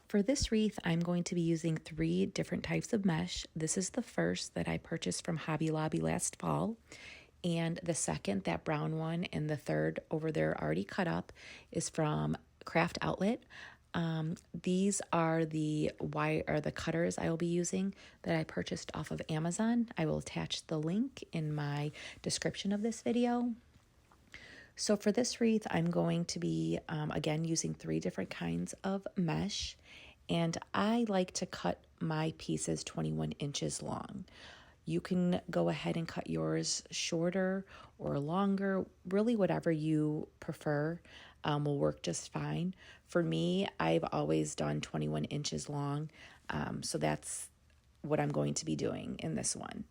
For this wreath, I'm going to be using 3 different types of mesh. This is the first that I purchased from Hobby Lobby last fall. And the second, that brown one, and the third over there already cut up is from Craft Outlet. These are the cutters I will be using that I purchased off of Amazon. I will attach the link in my description of this video. So for this wreath, I'm going to be, again, using 3 different kinds of mesh. And I like to cut my pieces 21 inches long. You can go ahead and cut yours shorter or longer. Really, whatever you prefer will work just fine. For me, I've always done 21 inches long. So that's what I'm going to be doing in this one.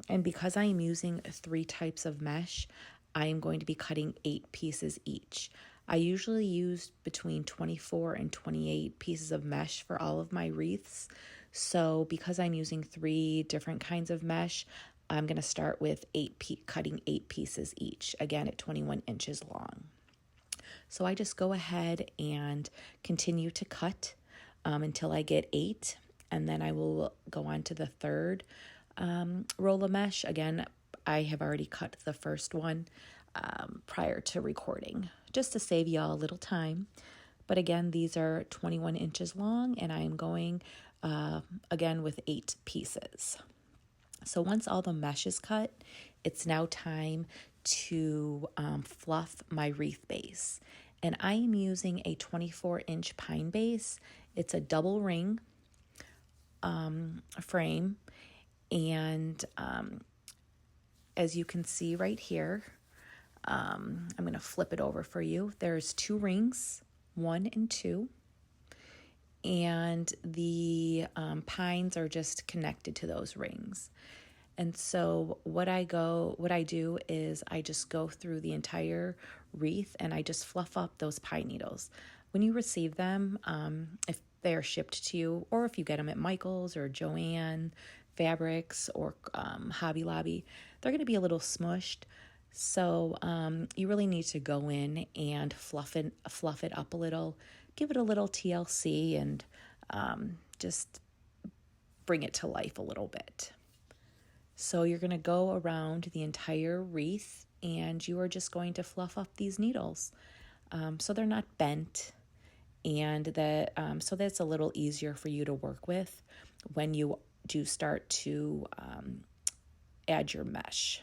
And because I am using 3 types of mesh, I am going to be cutting 8 pieces each. I usually use between 24 and 28 pieces of mesh for all of my wreaths. So because I'm using 3 different kinds of mesh, I'm going to start with cutting 8 pieces each, again at 21 inches long. So I just go ahead and continue to cut until I get 8, and then I will go on to the third roll of mesh. Again, I have already cut the first one prior to recording, just to save y'all a little time. But again, these are 21 inches long, and I am going again with 8 pieces. So once all the mesh is cut, it's now time to fluff my wreath base. And I am using a 24-inch pine base. It's a double ring frame, and as you can see right here, I'm going to flip it over for you. There's 2 rings, 1 and 2, and the pines are just connected to those rings. And so what I do is I just go through the entire wreath and I just fluff up those pine needles. When you receive them, if they're shipped to you, or if you get them at Michael's or Joann Fabrics or Hobby Lobby, they're going to be a little smushed. So you really need to go in and fluff it up a little, give it a little TLC, and just bring it to life a little bit. So you're going to go around the entire wreath, and you are just going to fluff up these needles so they're not bent, and so that's a little easier for you to work with when you do start to add your mesh.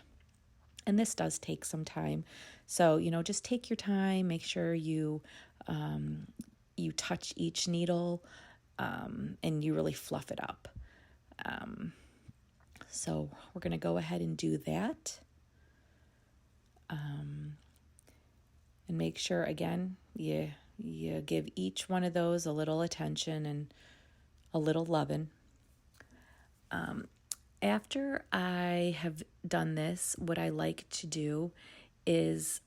And this does take some time. So, just take your time, make sure you touch each needle and you really fluff it up. So we're going to go ahead and do that. And make sure, again, you give each one of those a little attention and a little loving. After I have done this, what I like to do is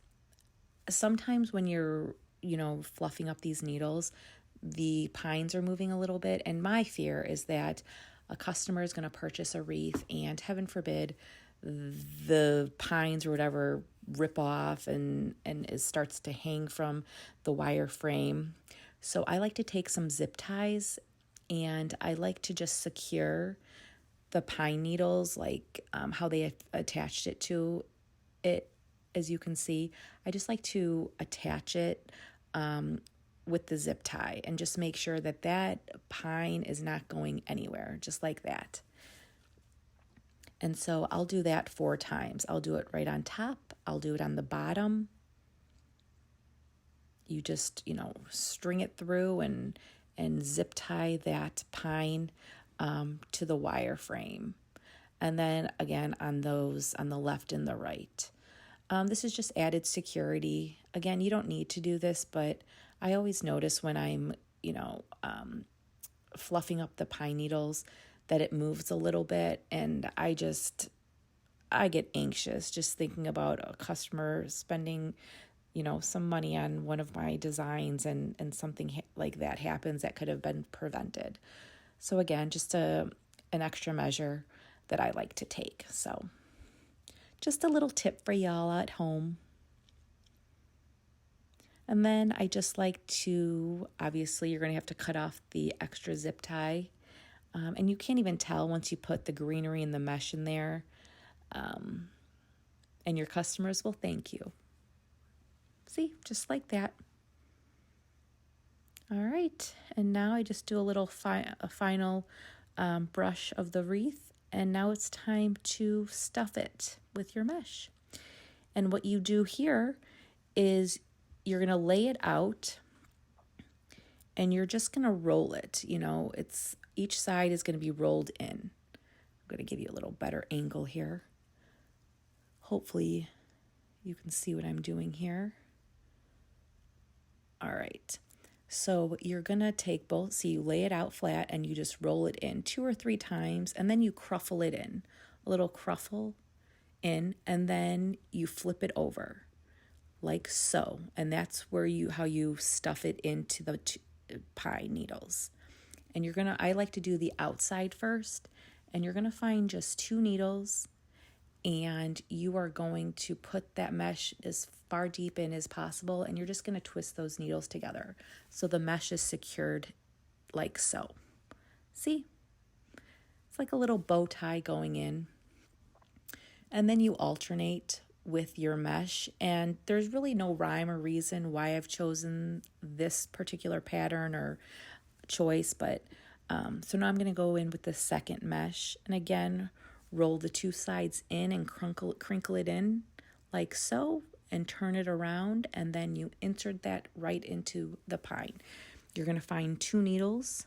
sometimes when you're, fluffing up these needles, the pines are moving a little bit. And my fear is that a customer is going to purchase a wreath and, heaven forbid, the pines or whatever rip off and it starts to hang from the wire frame. So I like to take some zip ties and I like to just secure the pine needles, like how they attached it to it. As you can see, I just like to attach it with the zip tie and just make sure that that pine is not going anywhere, just like that. And so I'll do that 4 times. I'll do it right on top. I'll do it on the bottom. You just, string it through and zip tie that pine to the wire frame. And then again on those on the left and the right. This is just added security. Again, you don't need to do this, but I always notice when I'm, fluffing up the pine needles that it moves a little bit, and I get anxious just thinking about a customer spending, some money on one of my designs and something like that happens that could have been prevented. So again, just an extra measure that I like to take. So just a little tip for y'all at home. And then I just like to, obviously you're going to have to cut off the extra zip tie. And you can't even tell once you put the greenery and the mesh in there. And your customers will thank you. See, just like that. All right, and now I just do a little final brush of the wreath, and now it's time to stuff it with your mesh. And what you do here is you're going to lay it out, and you're just going to roll it. You know, each side is going to be rolled in. I'm going to give you a little better angle here. Hopefully you can see what I'm doing here. All right. So you're going to take both, so you lay it out flat and you just roll it in 2 or 3 times, and then you cruffle it in, a little cruffle in, and then you flip it over like so. And that's where how you stuff it into the pine needles. And I like to do the outside first, and you're going to find just 2 needles, and you are going to put that mesh as far deep in as possible, and you're just going to twist those needles together so the mesh is secured like so. See? It's like a little bow tie going in. And then you alternate with your mesh, and there's really no rhyme or reason why I've chosen this particular pattern or choice, but so now I'm going to go in with the second mesh, and again, roll the 2 sides in and crinkle it in like so, and turn it around, and then you insert that right into the pine. You're going to find 2 needles,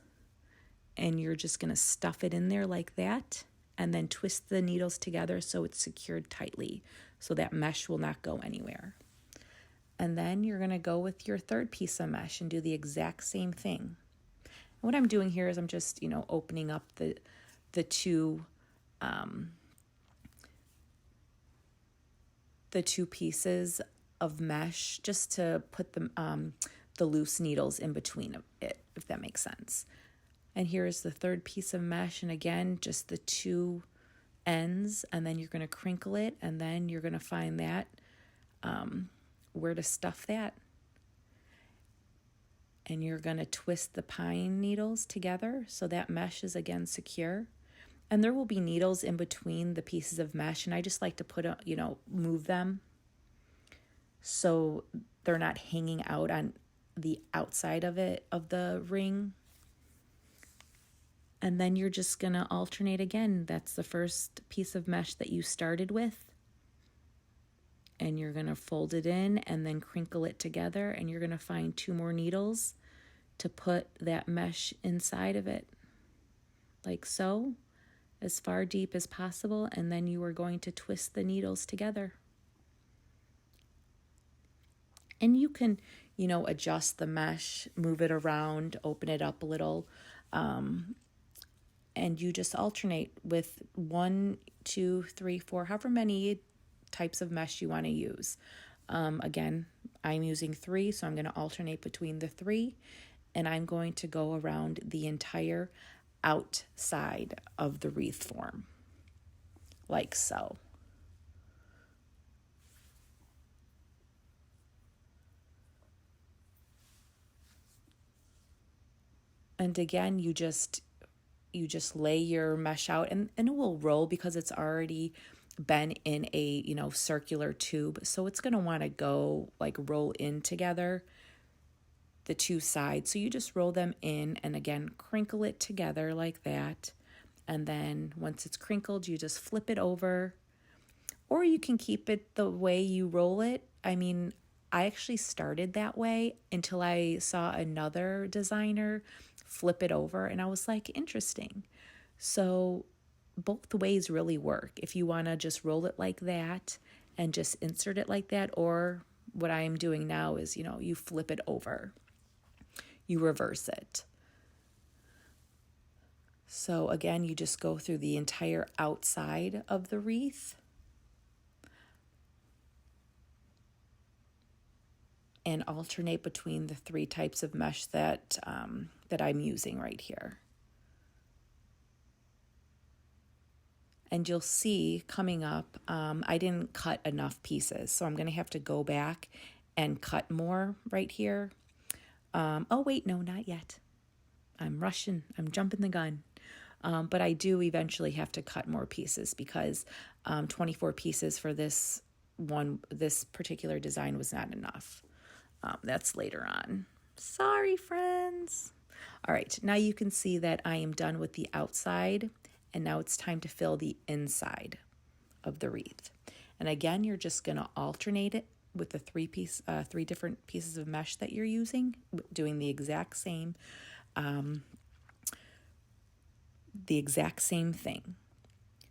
and you're just going to stuff it in there like that, and then twist the needles together so it's secured tightly, so that mesh will not go anywhere. And then you're going to go with your third piece of mesh and do the exact same thing. And what I'm doing here is I'm just, opening up the two pieces of mesh just to put the loose needles in between it, if that makes sense. And here's the third piece of mesh, and again, just the 2 ends, and then you're going to crinkle it, and then you're going to find that where to stuff that. And you're going to twist the pine needles together so that mesh is again secure. And there will be needles in between the pieces of mesh, and I just like to move them so they're not hanging out on the outside of the ring. And then you're just going to alternate again. That's the first piece of mesh that you started with. And you're going to fold it in and then crinkle it together, and you're going to find 2 more needles to put that mesh inside of it, like so, as far deep as possible, and then you are going to twist the needles together. And you can, adjust the mesh, move it around, open it up a little, and you just alternate with 1, 2, 3, 4, however many types of mesh you want to use. Again, I'm using 3, so I'm going to alternate between the 3, and I'm going to go around the entire outside of the wreath form, like so. And again, you just lay your mesh out, and it will roll because it's already been in a circular tube, so it's going to want to go roll in together, the 2 sides. So you just roll them in, and again crinkle it together like that, and then once it's crinkled, you just flip it over, or you can keep it the way you roll it. I mean, I actually started that way until I saw another designer flip it over, and I was like, interesting. So both ways really work. If you want to just roll it like that and just insert it like that, or what I am doing now is, you flip it over, you reverse it. So again, you just go through the entire outside of the wreath and alternate between the 3 types of mesh that I'm using right here. And you'll see coming up, I didn't cut enough pieces, so I'm going to have to go back and cut more right here. Oh wait, no, not yet. I'm rushing, I'm jumping the gun. But I do eventually have to cut more pieces because 24 pieces for this particular design was not enough. That's later on. Sorry, friends. All right, now you can see that I am done with the outside, and now it's time to fill the inside of the wreath. And again, you're just going to alternate it with the three different pieces of mesh that you're using, doing the exact same thing.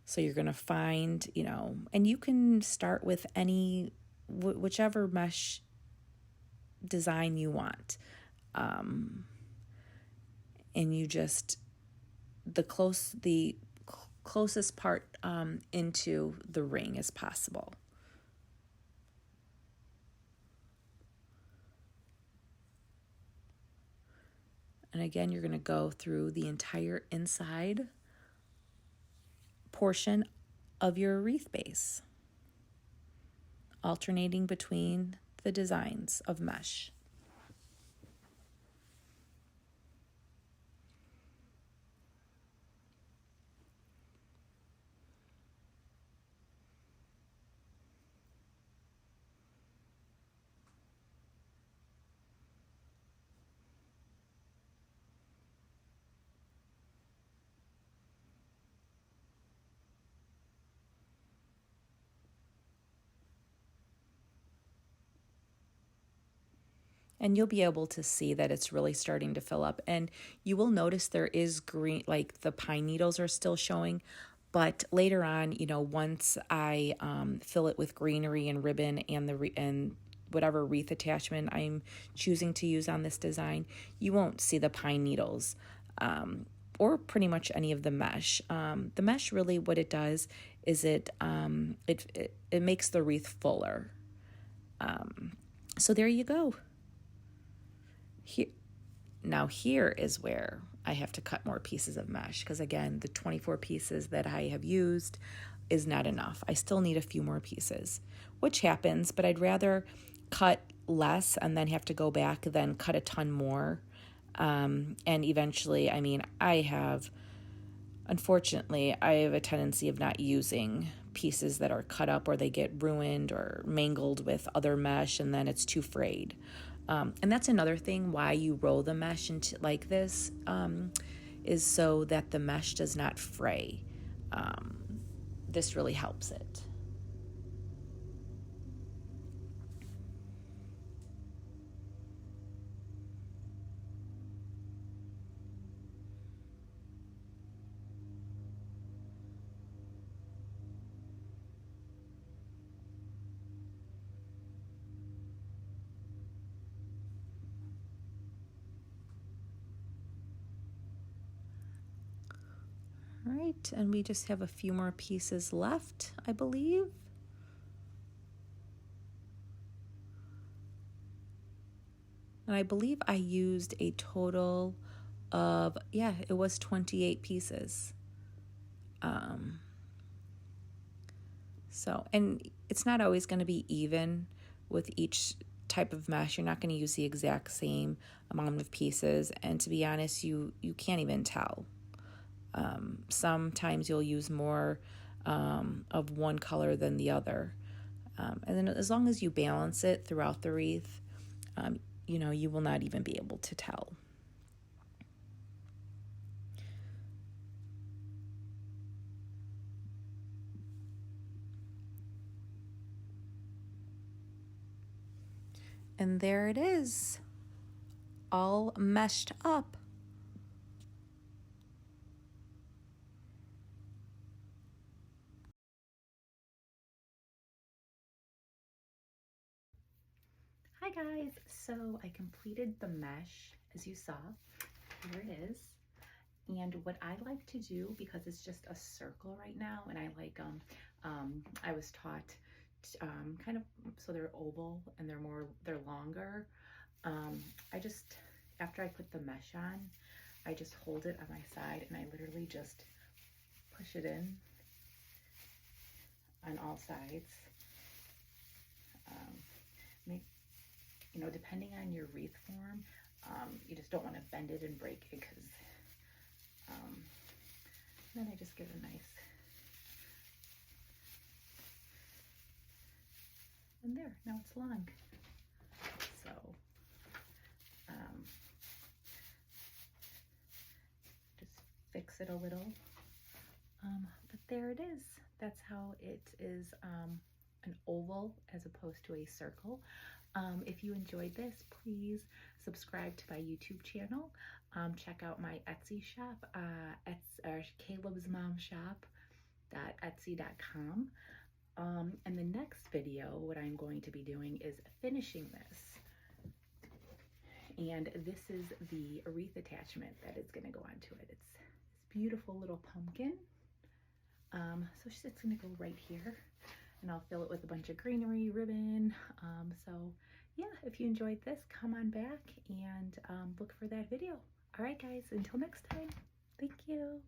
So you're going to find, and you can start with whichever mesh design you want. And you just, the closest part into the ring as possible. And again, you're going to go through the entire inside portion of your wreath base, alternating between the designs of mesh. And you'll be able to see that it's really starting to fill up. And you will notice there is green, like the pine needles are still showing. But later on, once I fill it with greenery and ribbon and whatever wreath attachment I'm choosing to use on this design, you won't see the pine needles or pretty much any of the mesh. The mesh really, what it does is it makes the wreath fuller. So there you go. Here is where I have to cut more pieces of mesh because, again, the 24 pieces that I have used is not enough. I still need a few more pieces, which happens, but I'd rather cut less and then have to go back than cut a ton more. And eventually, unfortunately, I have a tendency of not using pieces that are cut up or they get ruined or mangled with other mesh and then it's too frayed. And that's another thing why you roll the mesh into like this is so that the mesh does not fray. This really helps it. All right, and we just have a few more pieces left, I believe. And I believe I used a total of, it was 28 pieces. And it's not always going to be even with each type of mesh. You're not going to use the exact same amount of pieces. And to be honest, you can't even tell. Sometimes you'll use more of one color than the other. And then as long as you balance it throughout the wreath, you will not even be able to tell. And there it is, all meshed up. Hi guys, so I completed the mesh as you saw. Here it is. And what I like to do, because it's just a circle right now, and I like I was taught kind of so they're oval and they're longer. I just, after I put the mesh on, I just hold it on my side and I literally just push it in on all sides. you know, depending on your wreath form, you just don't want to bend it and break it, because then I just get a nice, and there, now it's long. So just fix it a little, but there it is. That's how it is, an oval as opposed to a circle. If you enjoyed this, please subscribe to my YouTube channel. Check out my Etsy shop, Caleb's Mom Shop.etsy.com. And the next video, what I'm going to be doing is finishing this. And this is the wreath attachment that is going to go onto it. It's this beautiful little pumpkin. So it's going to go right here, and I'll fill it with a bunch of greenery ribbon. So yeah, if you enjoyed this, come on back and look for that video. All right, guys, until next time, thank you.